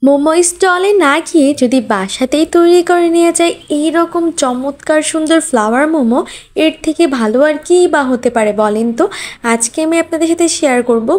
মোমো স্টলে না গিয়ে যদি বাসাতেই তৈরি করে নেওয়া যায় এইরকম চমৎকার সুন্দর ফ্লাওয়ার মোমো, এর থেকে ভালো আর কী বা হতে পারে বলেন তো। আজকে আমি আপনাদের সাথে শেয়ার করব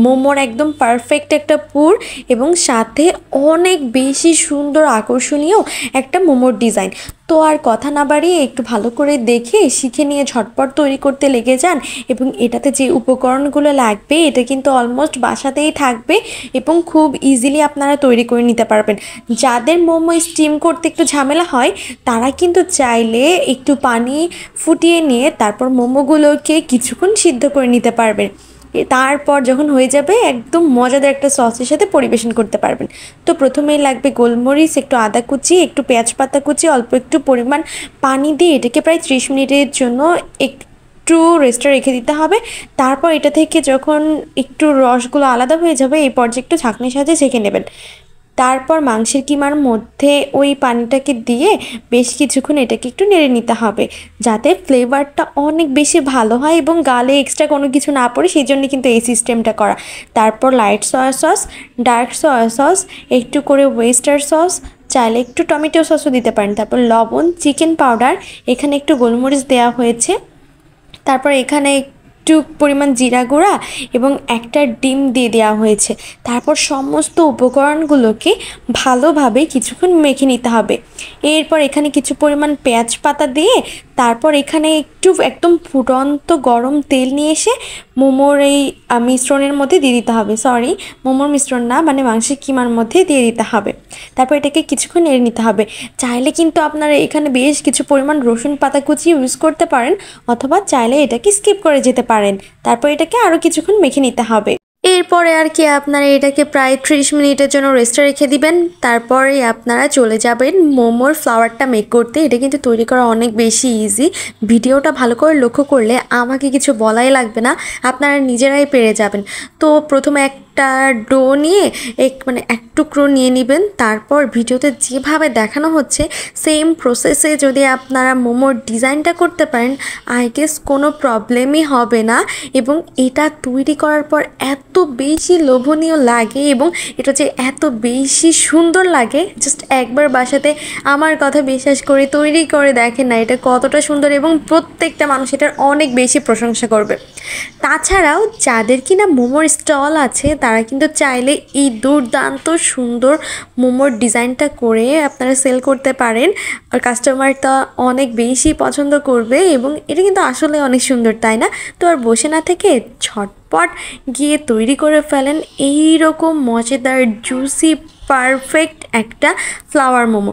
মোমোর একদম পারফেক্ট একটা পুর এবং সাথে অনেক বেশি সুন্দর আকর্ষণীয় একটা মোমোর ডিজাইন। তো আর কথা না বাড়িয়ে একটু ভালো করে দেখে শিখে নিয়ে ঝটপট তৈরি করতে লেগে যান। এবং এটাতে যে উপকরণগুলো লাগবে এটা কিন্তু অলমোস্ট বাসাতেই থাকবে এবং খুব ইজিলি আপনারা তৈরি করে নিতে পারবেন। যাদের মোমো স্টিম করতে একটু ঝামেলা হয় তারা কিন্তু চাইলে একটু পানি ফুটিয়ে নিয়ে তারপর মোমোগুলোকে কিছুক্ষণ সিদ্ধ করে নিতে পারবেন। তারপর যখন হয়ে যাবে একদম মজাদার একটা সসের সাথে পরিবেশন করতে পারবেন। তো প্রথমেই লাগবে গোলমরিচ, একটু আদা কুচি, একটু পেঁয়াজ পাতা কুচি, অল্প একটু পরিমাণ পানি দিয়ে এটাকে প্রায় 30 মিনিটের জন্য একটু রেস্টে রেখে দিতে হবে। তারপর এটা থেকে যখন একটু রসগুলো আলাদা হয়ে যাবে এই পর্যায়ে একটু ছাঁকনির সাহায্যে ছেঁকে নেবেন। তারপর মাংসের কিমার মধ্যে ওই পানিটাকে দিয়ে বেশ কিছুক্ষণ এটাকে একটু নেড়ে নিতে হবে যাতে ফ্লেভারটা অনেক বেশি ভালো হয় এবং গালে এক্সট্রা কোনো কিছু না পড়ে, সেই জন্য কিন্তু এই সিস্টেমটা করা। তারপর light soya sauce, dark soya sauce, একটু করে ওয়েস্টার সস, চাইলে একটু টমেটো সসও দিতে পারেন। তারপর লবণ, চিকেন পাউডার, এখানে একটু গোলমরিচ দেওয়া হয়েছে। তারপর এখানে একটু পরিমাণ জিরা গুঁড়া এবং একটা ডিম দিয়ে দেওয়া হয়েছে। তারপর সমস্ত উপকরণগুলোকে ভালোভাবে কিছুক্ষণ মেখে নিতে হবে। এরপর এখানে কিছু পরিমাণ পেঁয়াজ পাতা দিয়ে তারপর এখানে একটু একদম ফুটন্ত গরম তেল নিয়ে এসে মোমোর এই মিশ্রণের মধ্যে দিয়ে দিতে হবে। মোমোর মিশ্রণ না, মানে মাংসের কিমার মধ্যে দিয়ে দিতে হবে। তারপর এটাকে কিছুক্ষণ নেড়ে নিতে হবে। চাইলে কিন্তু আপনারা এখানে বেশ কিছু পরিমাণ রসুন পাতা কুচি ইউজ করতে পারেন অথবা চাইলে এটাকে স্কিপ করে যেতে পারেন। তারপর এটাকে আরও কিছুক্ষণ মেখে নিতে হবে। এরপরে আর কি আপনারা এটাকে প্রায় 30 মিনিটের জন্য রেস্টে রেখে দিবেন। তারপরে আপনারা চলে যাবেন মোমোর ফ্লাওয়ারটা মেক করতে। এটা কিন্তু তৈরি করা অনেক বেশি ইজি। ভিডিওটা ভালো করে লক্ষ্য করলে আমাকে কিছু বলাই লাগবে না, আপনারা নিজেরাই পেরে যাবেন। তো প্রথমে একটা ডো নিয়ে এক টুকরো নিয়ে নেবেন। তারপর ভিডিওতে যেভাবে দেখানো হচ্ছে সেম প্রসেসে যদি আপনারা মোমোর ডিজাইনটা করতে পারেন আই গেস কোনো প্রবলেমই হবে না। এবং এটা তৈরি করার পর এত বেশি লোভনীয় লাগে এবং এটা যে এত বেশি সুন্দর লাগে, জাস্ট একবার বাসাতে আমার কথা বিশ্বাস করে তৈরি করে দেখেন না এটা কতটা সুন্দর এবং প্রত্যেকটা মানুষ এটার অনেক বেশি প্রশংসা করবে। তাছাড়াও যাদের কিনা মোমোর স্টল আছে তারা কিন্তু চাইলে এই দুর্দান্ত সুন্দর মোমোর ডিজাইনটা করে আপনারা সেল করতে পারেন, আর কাস্টমারটা অনেক বেশি পছন্দ করবে এবং এটা কিন্তু আসলে অনেক সুন্দর, তাই না? তো আর বসে না থেকে ঝটপট গিয়ে তৈরি করে ফেলেন এই রকম মজাদার জুসি পারফেক্ট একটা ফ্লাওয়ার মোমো।